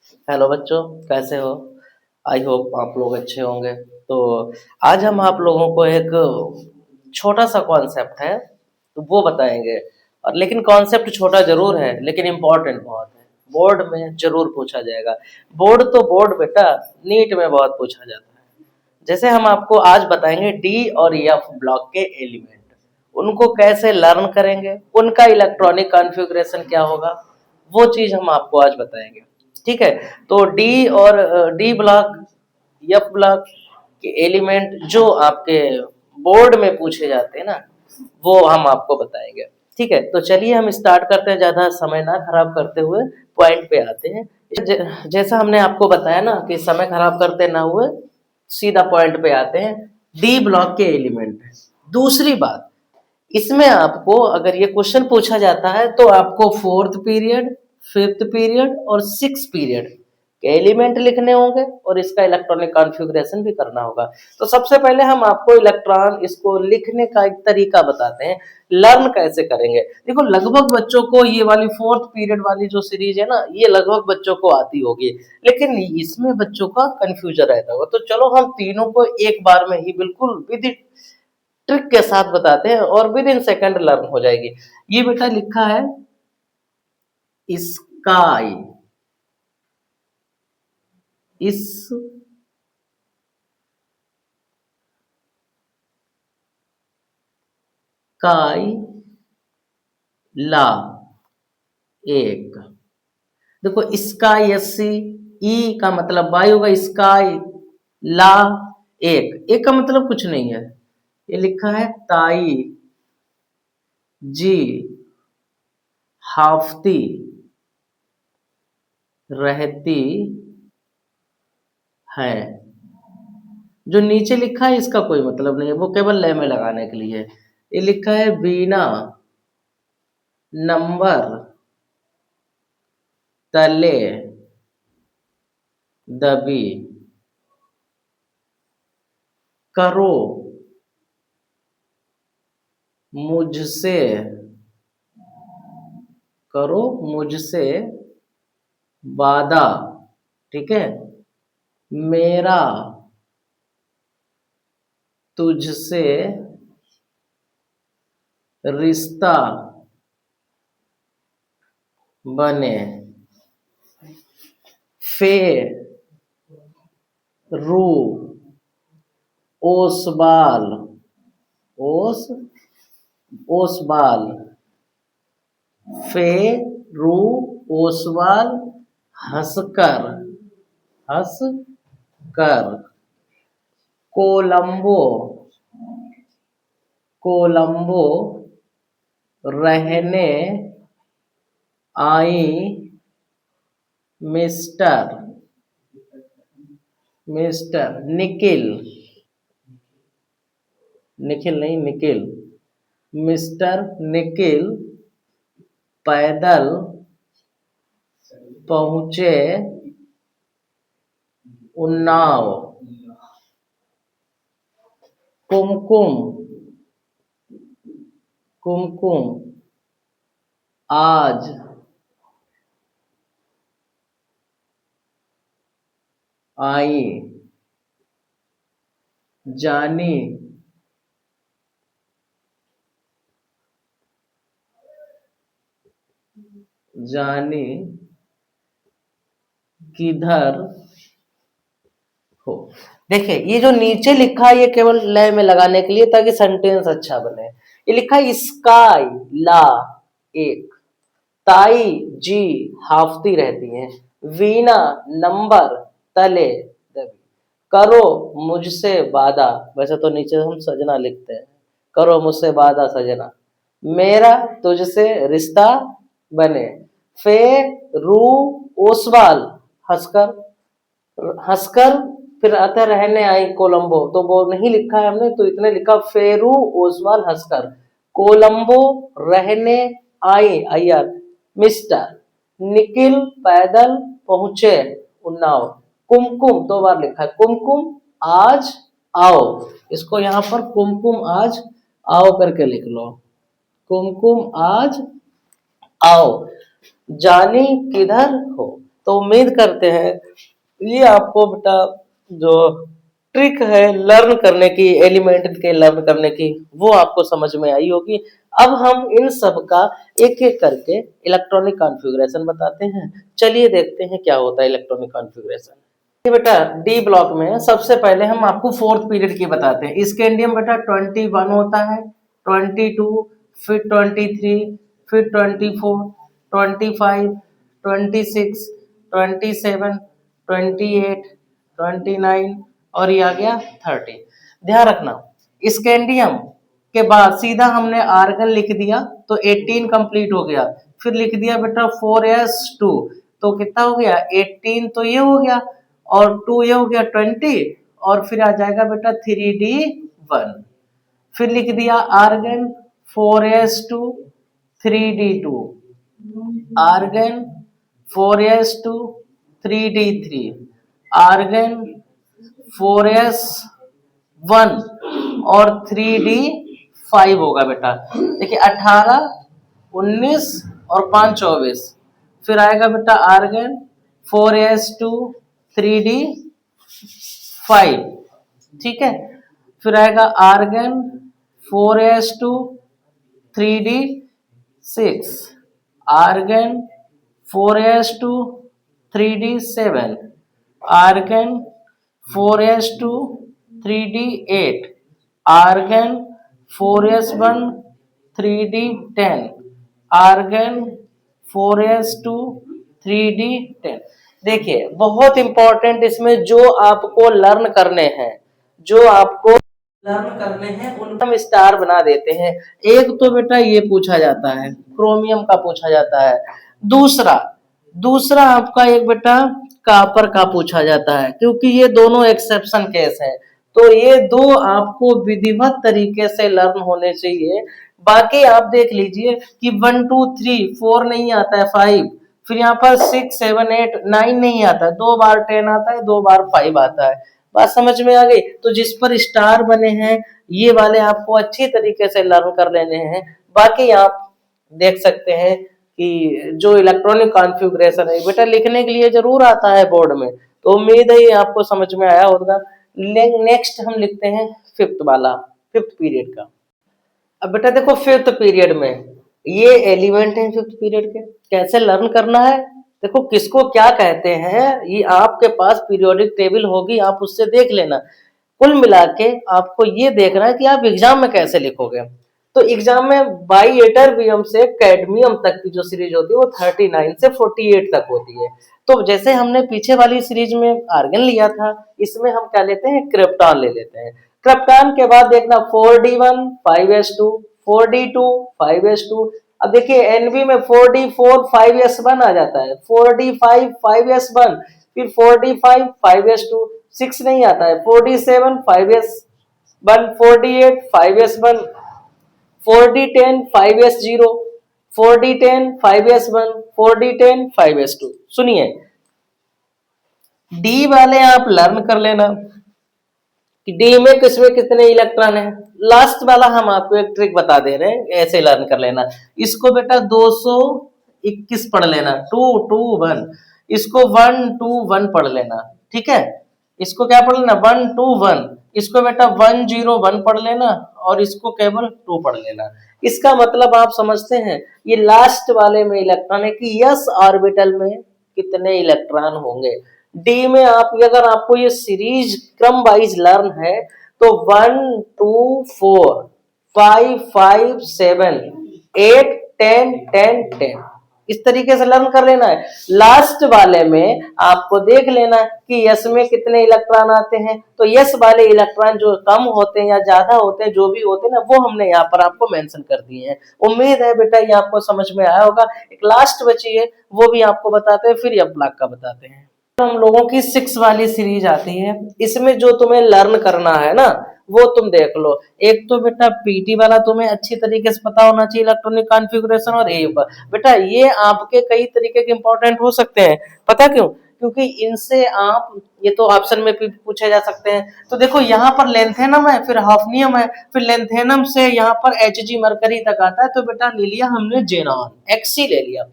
Hello बच्चों, कैसे हो? आई होप आप लोग अच्छे होंगे। तो आज हम आप लोगों को एक छोटा सा कॉन्सेप्ट है, तो वो बताएंगे। और लेकिन कॉन्सेप्ट छोटा जरूर है, लेकिन इम्पोर्टेंट बहुत है। बोर्ड में जरूर पूछा जाएगा। बोर्ड तो बोर्ड बेटा, नीट में बहुत पूछा जाता है। जैसे हम आपको आज बताएंगे डी और एफ ब्लॉक के एलिमेंट, उनको कैसे लर्न करेंगे, उनका इलेक्ट्रॉनिक कॉन्फ़िगरेशन क्या होगा, वो चीज हम आपको आज बताएंगे। ठीक है। तो डी और डी ब्लॉक, एफ ब्लॉक के एलिमेंट जो आपके बोर्ड में पूछे जाते हैं ना, वो हम आपको बताएंगे। ठीक है, तो चलिए हम स्टार्ट करते हैं, ज्यादा समय ना खराब करते हुए पॉइंट पे आते हैं। जैसा हमने आपको बताया ना कि समय खराब करते ना हुए सीधा पॉइंट पे आते हैं। डी ब्लॉक के एलिमेंट। दूसरी बात, इसमें आपको अगर ये क्वेश्चन पूछा जाता है तो आपको फोर्थ पीरियड, फिफ्थ पीरियड और सिक्स पीरियड के एलिमेंट लिखने होंगे और इसका इलेक्ट्रॉनिक कॉन्फ़िगरेशन भी करना होगा। तो सबसे पहले हम आपको इलेक्ट्रॉन इसको लिखने का एक तरीका बताते हैं, लर्न कैसे करेंगे। देखो, लगभग बच्चों को ये वाली फोर्थ पीरियड वाली जो सीरीज है ना, ये लगभग बच्चों को आती होगी, लेकिन इसमें बच्चों का कंफ्यूजन रहता होगा। तो चलो हम तीनों को एक बार में ही बिल्कुल विद ट्रिक के साथ बताते हैं और विद इन सेकंड लर्न हो जाएगी। ये बेटा लिखा है स्काई, इस काई ला एक। देखो, स्काई एस सी, ई का मतलब वाई होगा, स्काई ला एक, एक का मतलब कुछ नहीं है। ये लिखा है ताई जी हाफती रहती है। जो नीचे लिखा है इसका कोई मतलब नहीं है, वो केवल लय में लगाने के लिए है। ये लिखा है बीना नंबर तले दबी करो मुझसे, करो मुझसे वादा। ठीक है। मेरा तुझसे रिश्ता बने। फे रू ओसबाल, ओस ओसबाल, फे रू ओसवाल हंसकर, हंसकर कोलंबो, कोलंबो रहने आई मिस्टर, मिस्टर निखिल, निखिल नहीं निखिल, मिस्टर निखिल पैदल पहुंचे उन्नाव। कुमकुम, कुमकुम आज आई जानी जानी किधर हो। देखिए, ये जो नीचे लिखा है ये केवल लय में लगाने के लिए, ताकि सेंटेंस अच्छा बने। ये लिखा है स्काई ला एक, ताई जी हाफती रहती हैं, वीना नंबर तले दबी, करो मुझसे वादा। वैसे तो नीचे हम सजना लिखते हैं, करो मुझसे वादा सजना, मेरा तुझसे रिश्ता बने। फे रू ओसवाल हंसकर, हंसकर फिर आता है रहने आई कोलंबो, तो वो नहीं लिखा है हमने, तो इतने लिखा फेरू ओसवाल हंसकर कोलंबो रहने आई आईआर मिस्टर निखिल पैदल पहुंचे उन्नाव। कुमकुम दो बार लिखा है, कुमकुम आज आओ। इसको यहां पर कुमकुम आज आओ करके लिख लो, कुमकुम आज आओ। जानी किधर हो, तो उम्मीद करते हैं ये आपको बेटा जो ट्रिक है लर्न करने की, एलिमेंट के लर्न करने की, वो आपको समझ में आई होगी। अब हम इन सब का एक एक करके इलेक्ट्रॉनिक कॉन्फ़िगरेशन बताते हैं। चलिए देखते हैं क्या होता है इलेक्ट्रॉनिक कॉन्फ़िगरेशन। ये बेटा डी ब्लॉक में सबसे पहले हम आपको फोर्थ पीरियड की बताते हैं। स्कैंडियम बेटा 21 होता है, 22, फिर 23, फिर 24, 25, 26, 27, 28, 29 और ये आ गया 30। ध्यान रखना स्कैंडियम के बाद सीधा हमने आर्गन लिख दिया तो 18 कंप्लीट हो गया। फिर लिख दिया बेटा 4s2 तो कितना हो गया 18, तो ये हो गया और 2 ये हो गया 20 और फिर आ जाएगा बेटा 3d1। फिर लिख दिया argon 4s2 3d2, argon 4s2 3d3, argon 4s1 और 3d5 होगा बेटा। देखिए 18, 19 और 5 24। फिर आएगा बेटा आर्गन 4s2 3d5, ठीक है। फिर आएगा argon 4s2 3d6, argon 4s2 3d7, argon 4s2 3d8, argon 4s1 3d10, argon 4s2 3d10। देखिए बहुत इंपॉर्टेंट इसमें जो आपको लर्न करने हैं, जो आपको लर्न करने हैं उनका हम स्टार बना देते हैं। एक तो बेटा ये पूछा जाता है, क्रोमियम का पूछा जाता है। दूसरा दूसरा आपका एक बेटा कापर का पूछा जाता है, क्योंकि ये दोनों एक्सेप्शन केस हैं। तो ये दो आपको विधिवत तरीके से लर्न होने चाहिए। बाकी आप देख लीजिए कि 1 2 3 4 नहीं आता है, 5, फिर यहाँ पर 6 7 8 9 नहीं आता है, 2 बार 10 आता है, 2 बार 5 आता है। बात समझ में आ गई? तो जिस पर स्टार बने हैं ये वाले आपको अच्छी तरीके से लर्न कर लेने हैं। बाकी आप देख सकते हैं कि जो इलेक्ट्रॉनिक कॉन्फ़िगरेशन है बेटा लिखने के लिए जरूर आता है बोर्ड में, तो उम्मीद है ये आपको समझ में आया होगा। नेक्स्ट हम लिखते हैं फिफ्थ वाला, फिफ्थ पीरियड का। अब बेटा देखो फिफ्थ पीरियड में ये एलिमेंट है फिफ्थ पीरियड के, कैसे लर्न करना है देखो, किसको क्या कहते हैं ये आपके पास पीरियोडिक टेबल होगी, आप उससे देख लेना। कुल मिला के आपको ये देखना है कि आप एग्जाम में कैसे लिखोगे। तो एग्जाम में बाईएटरबियम से कैडमियम तक की जो सीरीज होती है वो 39 से 48 तक होती है। तो जैसे हमने पीछे वाली सीरीज में आर्गन लिया था, इसमें हम क्या लेते हैं क्रिप्टॉन ले लेते हैं। क्रिप्टॉन के बाद देखना 4d1 5s2, 4d2 5s2। अब देखिए एनबी में 4d4 5s1 आ जाता है, 4d5 5s1, फिर 4d5 5s2, 6 नहीं आता है, 4d7 5s1, 4d8 5s1, 4d10 5s0, 4d10 5s1, 4d10 5s2। सुनिए डी वाले आप लर्न कर लेना कि डी में किसमें कितने इलेक्ट्रॉन है। लास्ट वाला हम आपको एक ट्रिक बता दे रहे हैं, ऐसे लर्न कर लेना। इसको बेटा 221 पढ़ लेना, 2 2 1, इसको 1 2 1 पढ़ लेना, ठीक है। इसको क्या पढ़ लेना 1 2 1, इसको बेटा 1 0 1 पढ़ लेना और इसको केवल 2 पढ़ लेना। इसका मतलब आप समझते हैं ये लास्ट वाले में इलेक्ट्रॉन है कि यस ऑर्बिटल में कितने इलेक्ट्रॉन होंगे। डी में आप अगर आपको ये सीरीज क्रम वाइज लर्न है तो 1 2 4 5 5 7 8 10 10 10 इस तरीके से लर्न कर लेना है। लास्ट वाले में आपको देख लेना कि यस में कितने इलेक्ट्रॉन आते हैं, तो यस वाले इलेक्ट्रॉन जो कम होते हैं या ज्यादा होते हैं, जो भी होते हैं ना, वो हमने यहाँ पर आपको मेंशन कर दिए हैं। उम्मीद है बेटा ये आपको समझ में आया होगा। एक लास्ट बची है वो भी आपको बताते हैं, फिर अब ब्लॉक का बताते हैं। हम लोगों की 6 वाली सीरीज आती है, इसमें जो तुम्हें लर्न करना है ना वो तुम देख लो। एक तो बेटा पीटी वाला तुम्हें अच्छी तरीके से पता होना चाहिए इलेक्ट्रॉनिक कॉन्फ़िगरेशन, और ए बेटा ये आपके कई तरीके के इंपॉर्टेंट हो सकते हैं। पता क्यों? क्योंकि इनसे आप ये तो ऑप्शन में पूछे जा सकते हैं। तो देखो यहाँ पर लेंथेनम है, फिर हाफनियम है, फिर लेंथेनम से यहाँ पर Hg मरकरी तक आता है, तो बेटा ले लिया हमने जेनॉन, एक्सी ले लिया।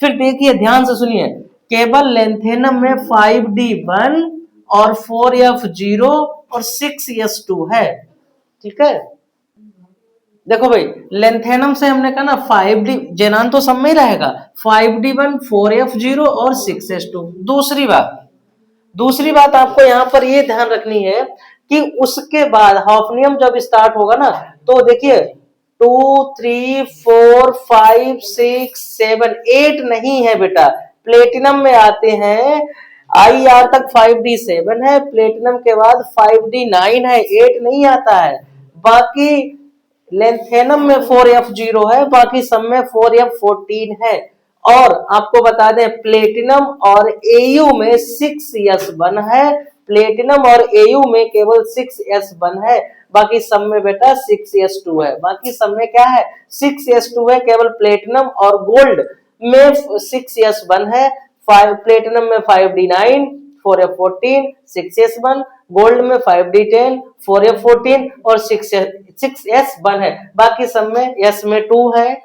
फिर देखिए ध्यान से सुनिए, केवल लेंथेनम में 5D1 और 4F0 और 6S2 है। ठीक है, देखो भाई लेंथेनम से हमने कहा ना 5D, जेनान तो सब में ही रहेगा, 5D1 4F0 और 6S2। दूसरी बात आपको यहाँ पर ये ध्यान रखनी है कि उसके बाद हाफनियम जब स्टार्ट होगा ना, तो देखिए 2 3 4 5 6 7 8 नहीं है बेटा, प्लेटिनम में आते हैं IR तक 5D7 है, प्लेटिनम के बाद 5D9 है, 8 नहीं आता है। बाकी लेंथेनम में 4F0 है, बाकी सब में 4F14 है। और आपको बता दें प्लेटिनम और AU में 6S1 है, प्लेटिनम और AU में केवल 6S1 है, बाकी सब में बेटा 6S2 है। बाकी सब में क्या है, 6S2 है, केवल प्लेटिनम और गोल्ड में 6S1 है, प्लेटिनम में 5D9 4F14 6S1, गोल्ड में 5D10 4F14 और 6S1 है। बाकी सब में S में 2 है,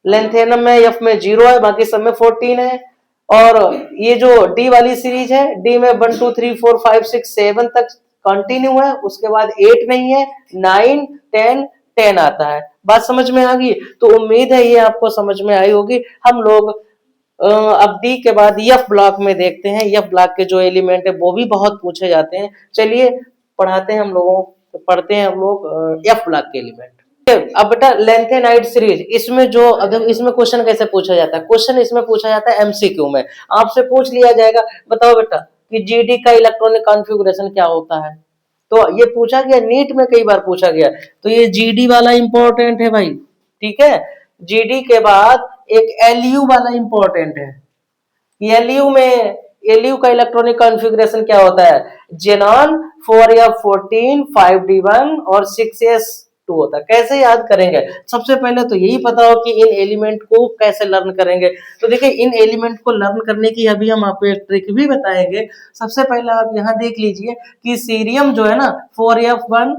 लेंथेनम में F में 0 है, बाकी सब में 14 है। और ये जो D वाली सीरीज है, D में 1 2 3 4 5 6 7 तक कंटिन्यू है, उसके बाद 8 नहीं है, 9 10 आता है। बात समझ में आ गई? तो उम्मीद है ये आपको समझ में आई होगी। हम लोग अब डी के बाद एफ ब्लॉक में देखते हैं। एफ ब्लॉक के जो एलिमेंट है वो भी बहुत पूछे जाते हैं। चलिए पढ़ाते हैं हम लोगों को, पढ़ते हैं हम लोग एफ ब्लॉक के एलिमेंट। अब बेटा लेंथेनाइड सीरीज, इसमें जो अगर इसमें क्वेश्चन कैसे पूछा जाता है, क्वेश्चन इसमें पूछा जाता है एमसीक्यू में। आपसे पूछ लिया जाएगा बताओ बेटा कि जीडी का इलेक्ट्रॉनिक कॉन्फ़िगरेशन क्या होता है, तो ये पूछा गया, नीट में कई बार पूछा गया, तो ये जीडी वाला इंपॉर्टेंट है भाई। ठीक है, जीडी के बाद एक एलयू वाला इंपॉर्टेंट है। एलयू का इलेक्ट्रॉनिक कॉन्फ़िगरेशन क्या होता है, जेनॉन 4F14 5D1 और 6S2 होता है। कैसे याद करेंगे, सबसे पहले तो यही पता हो कि इन एलिमेंट को कैसे लर्न करेंगे। तो देखिए इन एलिमेंट को लर्न करने की अभी हम आपको एक ट्रिक भी बताएंगे। सबसे पहले आप यहाँ देख लीजिए कि सीरियम जो है ना 4F1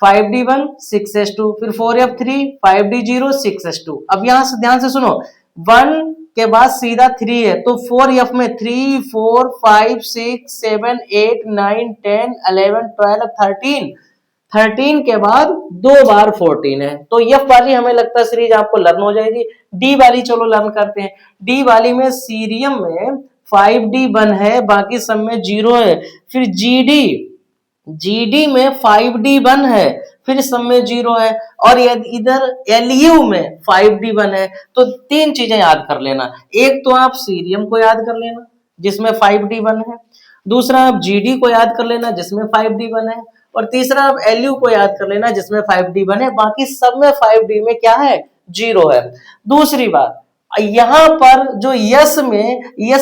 5D1 6S2, फिर 4F3 5D0 6S2। अब यहां से ध्यान से सुनो, 1 के बाद सीधा 3 है, तो 4F में 3 4 5 6 7 8 9 10 11 12 13 के बाद 2 बार 14 है। तो F वाली हमें लगता है सीरीज आपको लर्न हो जाएगी। डी वाली चलो लर्न करते हैं। डी वाली में सीरियम में 5D1 है, बाकी सब में 0 है। फिर जीडी में 5D1 है, फिर सब में 0 है। और इधर एलयू में 5D1 है। तो तीन चीजें याद कर लेना, एक तो आप सीरियम को याद कर लेना जिसमें 5D1 है, दूसरा आप जीडी को याद कर लेना जिसमें 5D1 है, और तीसरा आप एलयू को याद कर लेना जिसमें 5D1 है, बाकी सब में 5D में क्या है, 0 है। दूसरी बात, यहां पर जो यस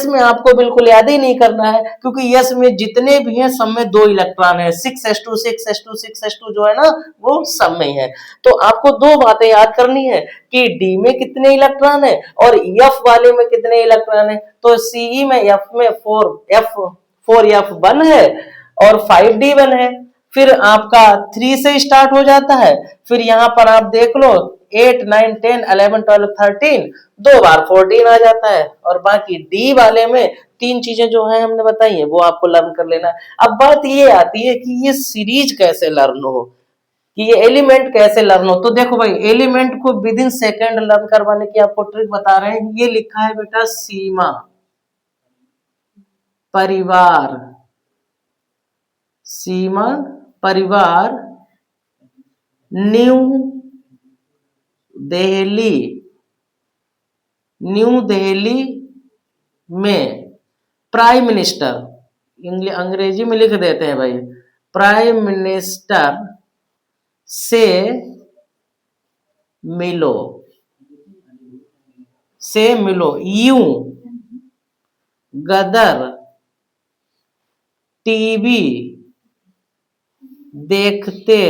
में आपको बिल्कुल याद ही नहीं करना है, क्योंकि यस में जितने भी हैं सब में 2 इलेक्ट्रॉन है, 6s2 जो है ना वो सब में है। तो आपको दो बातें याद करनी है कि डी में कितने इलेक्ट्रॉन है और एफ वाले में कितने इलेक्ट्रॉन है। तो सीई में एफ में 4F1 है और 5D1 है। फिर आपका 3 से स्टार्ट हो जाता है, फिर यहां पर आप देख लो 8 9 10 11 12 13 2 बार 14 आ जाता है। और बाकी डी वाले में तीन चीजें जो है हमने बताई है वो आपको लर्न कर लेना है। अब बात ये आती है कि ये सीरीज कैसे लर्न हो, कि ये एलिमेंट कैसे लर्न हो। तो देखो भाई एलिमेंट को विद इन सेकेंड लर्न करवाने की आपको ट्रिक बता रहे हैं। ये लिखा है बेटा सीमा परिवार, सीमा परिवार न्यू दिल्ली में प्राइम मिनिस्टर, अंग्रेजी में लिख देते हैं भाई, प्राइम मिनिस्टर से मिलो यूं गदर टीवी देखते,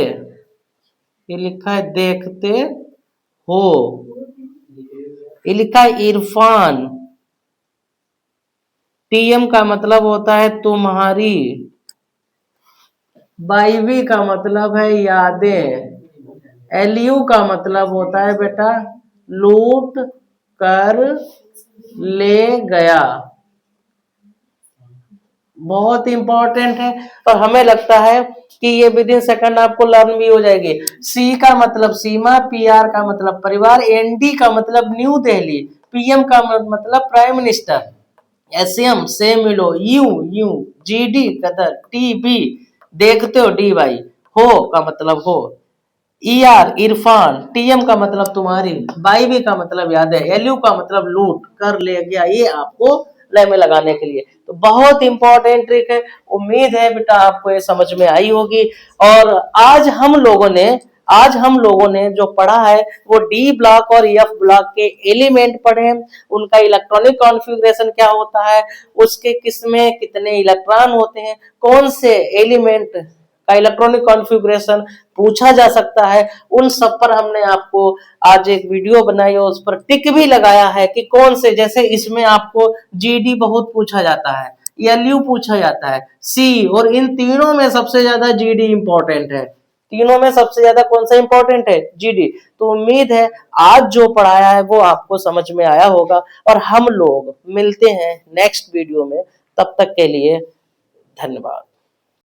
ये लिखा है देखते हो, ये लिखा है इरफान, टीएम का मतलब होता है तुम्हारी, बाईवी का मतलब है यादें, एलयू का मतलब होता है बेटा लूट कर ले गया। बहुत इंपॉर्टेंट है और हमें लगता है कि ये विद इन सेकंड आपको लर्न भी हो जाएगी। सी का मतलब सीमा, पीआर का मतलब परिवार, एनडी का मतलब न्यू दिल्ली, पीएम का मतलब प्राइम मिनिस्टर, एसएम से मिलो, यू यू, जीडी कदर, टीबी देखते हो, डी भाई, हो का मतलब हो, ईआर इरफान, टीएम का मतलब तुम्हारी, बाईबी का मतलब याद है, एलयू का मतलब लूट कर ले गया, ये आपको लय में लगाने के लिए। तो बहुत इंपॉर्टेंट ट्रिक है। उम्मीद है बेटा आपको ये समझ में आई होगी। और आज हम लोगों ने जो पढ़ा है वो डी ब्लॉक और एफ ब्लॉक के एलिमेंट पढ़े, उनका इलेक्ट्रॉनिक कॉन्फ़िगरेशन क्या होता है, उसके किसमें कितने इलेक्ट्रॉन होते हैं, कौन से एलिमेंट का इलेक्ट्रॉनिक कॉन्फ़िगरेशन पूछा जा सकता है, उन सब पर हमने आपको आज एक वीडियो बनाई और उस पर टिक भी लगाया है कि कौन से, जैसे इसमें आपको जीडी बहुत पूछा जाता है, एलयू पूछा जाता है, सी, और इन तीनों में सबसे ज्यादा जीडी इंपॉर्टेंट है। तीनों में सबसे ज्यादा कौन सा इंपॉर्टेंट है? जीडी। तो उम्मीद है आज जो पढ़ाया है वो आपको समझ में आया होगा और हम लोग मिलते हैं नेक्स्ट वीडियो में। तब तक के लिए धन्यवाद।